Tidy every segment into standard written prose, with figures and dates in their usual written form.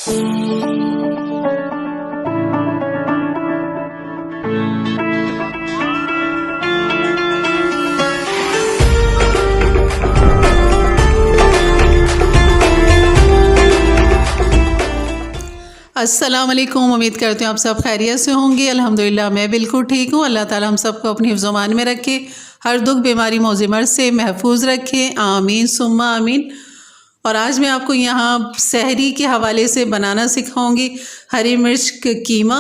अस्सलाम वालेकुम। उम्मीद करती हूँ आप सब खैरियत से होंगे। अल्हम्दुलिल्लाह मैं बिल्कुल ठीक हूँ। अल्लाह ताला हम सबको अपनी हिफ्ज़-ओ-मान में रखे, हर दुख बीमारी मौज़-ए-मर्ज़ से महफूज रखे, आमीन सुम्मा आमीन। और आज मैं आपको यहाँ सहरी के हवाले से बनाना सिखाऊंगी हरी मिर्च कीमा।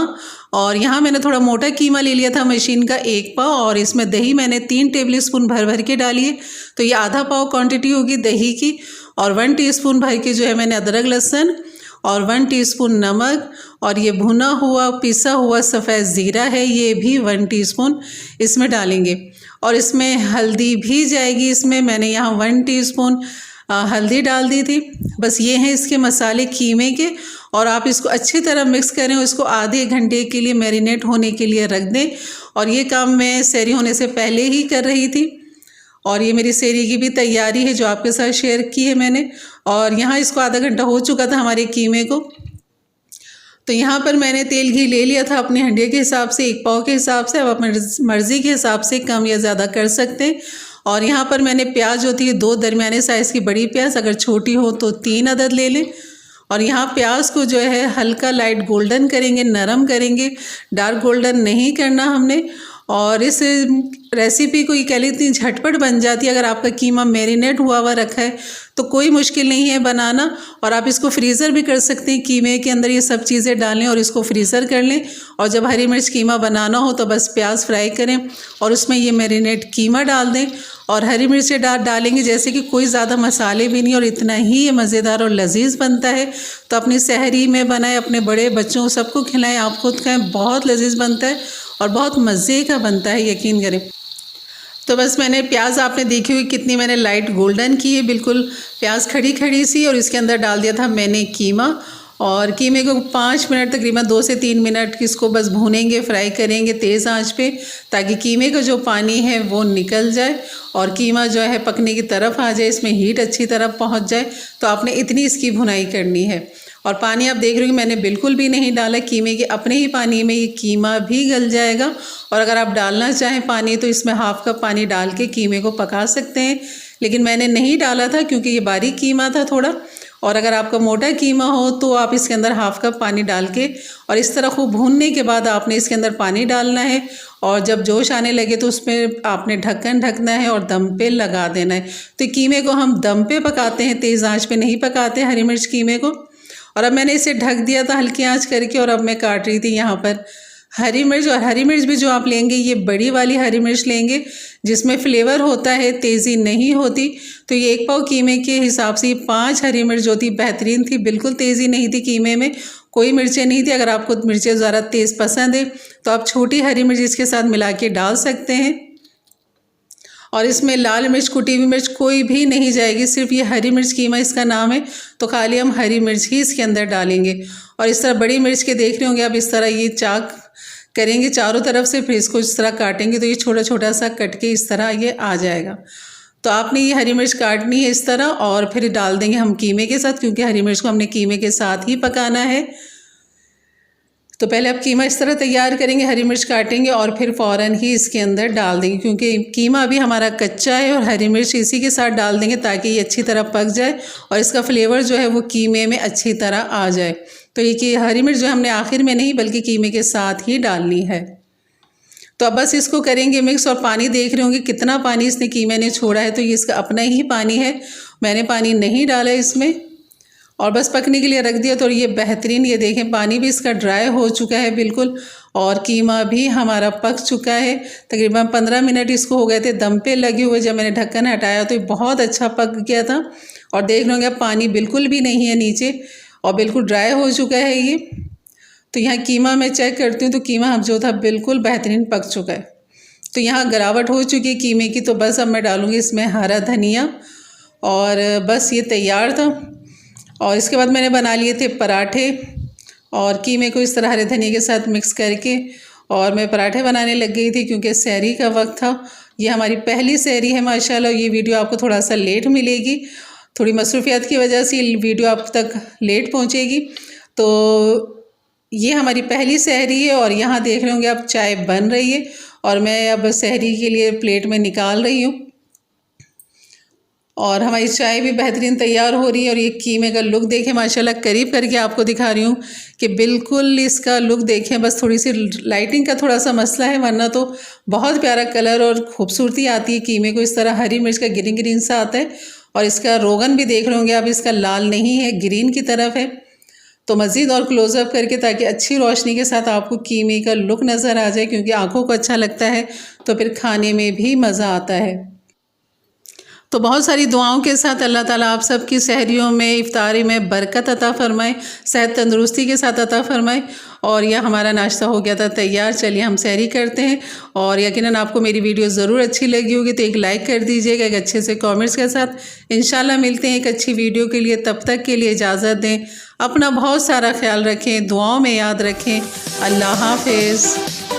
और यहाँ मैंने थोड़ा मोटा कीमा ले लिया था मशीन का 1 पाव, और इसमें दही मैंने 3 टेबल स्पून भर भर के डाली है। तो ये आधा पाव क्वांटिटी होगी दही की। और 1 टीस्पून भर के जो है मैंने अदरक लहसुन, और 1 टीस्पून नमक, और ये भुना हुआ पिसा हुआ सफ़ेद ज़ीरा है, ये भी 1 टीस्पून इसमें डालेंगे। और इसमें हल्दी भी जाएगी। इसमें मैंने यहाँ 1 टीस्पून हल्दी डाल दी थी। बस ये हैं इसके मसाले कीमे के। और आप इसको अच्छी तरह मिक्स करें और इसको आधे घंटे के लिए मैरिनेट होने के लिए रख दें। और ये काम मैं सहरी होने से पहले ही कर रही थी। और ये मेरी सहरी की भी तैयारी है जो आपके साथ शेयर की है मैंने। और यहाँ इसको आधा घंटा हो चुका था हमारे कीमे को। तो यहाँ पर मैंने तेल घी ले लिया था अपने हंडिया के हिसाब से, 1 पाव के हिसाब से। अब अपनी मर्ज़ी के हिसाब से कम या ज़्यादा कर सकते हैं। और यहाँ पर मैंने प्याज होती है 2 दरमियाने साइज़ की बड़ी प्याज, अगर छोटी हो तो 3 अदद ले लें। और यहाँ प्याज को जो है हल्का लाइट गोल्डन करेंगे, नरम करेंगे, डार्क गोल्डन नहीं करना हमने। और इस रेसिपी को ये कह लेती झटपट बन जाती है। अगर आपका कीमा मैरिनेट हुआ हुआ रखा है तो कोई मुश्किल नहीं है बनाना। और आप इसको फ्रीज़र भी कर सकते हैं, कीमे के अंदर ये सब चीज़ें डालें और इसको फ्रीज़र कर लें। और जब हरी मिर्च कीमा बनाना हो तो बस प्याज फ्राई करें और उसमें ये मैरिनेट कीमा डाल दें। और हरी मिर्च डालेंगे जैसे कि कोई ज़्यादा मसाले भी नहीं, और इतना ही ये मज़ेदार और लजीज बनता है। तो अपनी सहरी में बनाएं, अपने बड़े बच्चों सबको खिलाएं, आप खुद खाएं, बहुत लजीज बनता है और बहुत मज़े का बनता है, यकीन करें। तो बस मैंने प्याज आपने देखी हुई कितनी मैंने लाइट गोल्डन की है, बिल्कुल प्याज खड़ी खड़ी सी। और इसके अंदर डाल दिया था मैंने कीमा। और कीमे को 5 मिनट तकरीबन 2 से 3 मिनट इसको बस भूनेंगे, फ्राई करेंगे तेज़ आंच पे, ताकि कीमे का जो पानी है वो निकल जाए और कीमा जो है पकने की तरफ आ जाए, इसमें हीट अच्छी तरह पहुंच जाए। तो आपने इतनी इसकी भुनाई करनी है। और पानी आप देख रहे हो मैंने बिल्कुल भी नहीं डाला, कीमे के अपने ही पानी में ये कीमा भी गल जाएगा। और अगर आप डालना चाहें पानी तो इसमें हाफ़ कप पानी डाल के कीमे को पका सकते हैं, लेकिन मैंने नहीं डाला था क्योंकि ये बारीक कीमा था थोड़ा। और अगर आपका मोटा कीमा हो तो आप इसके अंदर हाफ़ कप पानी डाल के और इस तरह खूब भूनने के बाद आपने इसके अंदर पानी डालना है। और जब जोश आने लगे तो उसमें आपने ढक्कन ढकना है और दम पे लगा देना है। तो कीमे को हम दम पे पकाते हैं, तेज़ आंच पे नहीं पकाते हरी मिर्च कीमे को। और अब मैंने इसे ढक दिया था हल्की आंच करके। और अब मैं काट रही थी यहाँ पर हरी मिर्च। और हरी मिर्च भी जो आप लेंगे ये बड़ी वाली हरी मिर्च लेंगे जिसमें फ्लेवर होता है, तेज़ी नहीं होती। तो ये 1 पाव कीमे के हिसाब से 5 हरी मिर्च जो थी बेहतरीन थी, बिल्कुल तेज़ी नहीं थी कीमे में, कोई मिर्चें नहीं थी। अगर आपको मिर्चें ज़्यादा तेज़ पसंद है तो आप छोटी हरी मिर्च इसके साथ मिला के डाल सकते हैं। और इसमें लाल मिर्च, कुटी हुई मिर्च कोई भी नहीं जाएगी, सिर्फ ये हरी मिर्च कीमा इसका नाम है, तो खाली हम हरी मिर्च ही इसके अंदर डालेंगे। और इस तरह बड़ी मिर्च के देख रहे होंगे आप, इस तरह ये चाक करेंगे चारों तरफ से, फिर इसको इस तरह काटेंगे तो ये छोटा छोटा सा कट के इस तरह ये आ जाएगा। तो आपने ये हरी मिर्च काटनी है इस तरह और फिर डाल देंगे हम कीमे के साथ, क्योंकि हरी मिर्च को हमने कीमे के साथ ही पकाना है। तो पहले आप कीमा इस तरह तैयार करेंगे, हरी मिर्च काटेंगे और फिर फ़ौरन ही इसके अंदर डाल देंगे, क्योंकि कीमा अभी हमारा कच्चा है। और हरी मिर्च इसी के साथ डाल देंगे ताकि ये अच्छी तरह पक जाए और इसका फ्लेवर जो है वो कीमे में अच्छी तरह आ जाए। तो ये कि हरी मिर्च जो हमने आखिर में नहीं बल्कि कीमे के साथ ही डालनी है। तो अब बस इसको करेंगे मिक्स। और पानी देख रहे होंगे कितना पानी इसने कीमे ने छोड़ा है, तो ये इसका अपना ही पानी है, मैंने पानी नहीं डाला इसमें। और बस पकने के लिए रख दिया। तो ये बेहतरीन, ये देखें पानी भी इसका ड्राई हो चुका है बिल्कुल, और कीमा भी हमारा पक चुका है। तकरीबन 15 मिनट इसको हो गए थे दम पे लगे हुए। जब मैंने ढक्कन हटाया तो ये बहुत अच्छा पक गया था। और देख रहे होंगे अब पानी बिल्कुल भी नहीं है नीचे और बिल्कुल ड्राई हो चुका है ये। तो यहाँ कीमा मैं चेक करती हूँ तो कीमा हम जो था बिल्कुल बेहतरीन पक चुका है। तो यहाँ गिरावट हो चुकी है कीमे की। तो बस अब मैं डालूँगी इसमें हरा धनिया और बस ये तैयार था। और इसके बाद मैंने बना लिए थे पराठे और कीमे को इस तरह हरे धनिया के साथ मिक्स करके और मैं पराठे बनाने लग गई थी, क्योंकि सहरी का वक्त था। ये हमारी पहली सहरी है माशाल्लाह। ये वीडियो आपको थोड़ा सा लेट मिलेगी, थोड़ी मसरूफियत की वजह से ये वीडियो आप तक लेट पहुँचेगी। तो ये हमारी पहली सहरी है और यहाँ देख रहे होंगे आप चाय बन रही है और मैं अब सहरी के लिए प्लेट में निकाल रही हूँ। और हमारी चाय भी बेहतरीन तैयार हो रही है। और ये कीमे का लुक देखें, माशाल्लाह करीब करके आपको दिखा रही हूँ कि बिल्कुल इसका लुक देखें। बस थोड़ी सी लाइटिंग का थोड़ा सा मसला है, वरना तो बहुत प्यारा कलर और खूबसूरती आती है कीमे को। इस तरह हरी मिर्च का ग्रीन ग्रीन सा आता है और इसका रोगन भी देख रहे होंगे आप, इसका लाल नहीं है, ग्रीन की तरफ है। तो मज़ीद और क्लोज़अप करके ताकि अच्छी रोशनी के साथ आपको कीमे का लुक नज़र आ जाए, क्योंकि आँखों को अच्छा लगता है तो फिर खाने में भी मज़ा आता है। तो बहुत सारी दुआओं के साथ अल्लाह ताला आप सब की सहरियों में, इफ्तारी में बरकत अता फ़रमाए, सेहत तंदुरुस्ती के साथ अता फ़रमाए। और यह हमारा नाश्ता हो गया था तैयार। चलिए हम सहरी करते हैं। और यकीनन आपको मेरी वीडियो ज़रूर अच्छी लगी होगी, तो एक लाइक कर दीजिएगा, एक अच्छे से कमेंट्स के साथ। इंशाल्लाह मिलते हैं एक अच्छी वीडियो के लिए। तब तक के लिए इजाज़त दें। अपना बहुत सारा ख्याल रखें, दुआओं में याद रखें। अल्लाह हाफ़िज़।